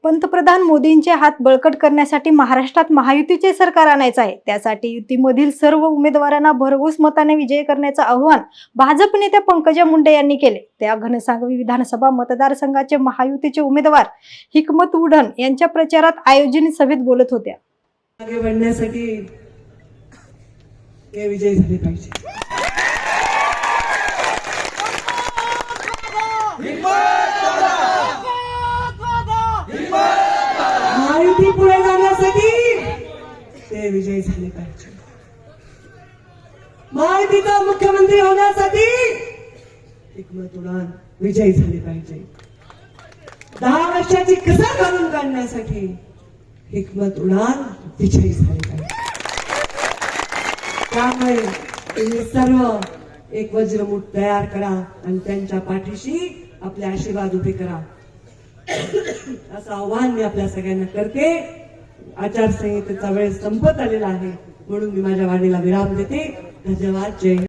पंतप्रधान मोदींचे हात बळकट करण्यासाठी महाराष्ट्रात महायुतीचे सरकार आणायचे आहे। त्यासाठी युतीमधील सर्व उमेदवारांना भरघोस मताने विजयी करण्याचे आवाहन भाजप नेत्या पंकजा मुंडे यांनी केले। त्या घनसावंगी विधानसभा मतदारसंघाचे महायुतीचे उमेदवार हिकमत उडण यांच्या प्रचारात आयोजित सभेत बोलत होत्या। आगे बढ़ण्यासाठी हे विजय झाले पाहिजे। महायुती पुढे जाण्यासाठी ते विजय झाले पाहिजे। महायुतीचा मुख्यमंत्री होण्यासाठी हिकमत उडण विजयी झाले पाहिजे। 10 वर्षाची कसर घालून काढण्यासाठी हिकमत उडण विजयी झाले पाहिजे। त्यामुळे तुम्ही सर्व एक वज्रमुठ तयार करा आणि त्यांच्या पाठीशी आपले आशीर्वाद उभे करा असं आवाहन मी आपल्या सगळ्यांना करते। आचारसंहितेचा वेळ संपत आलेला आहे, म्हणून मी माझ्या वाणीला विराम देते। धन्यवाद। जय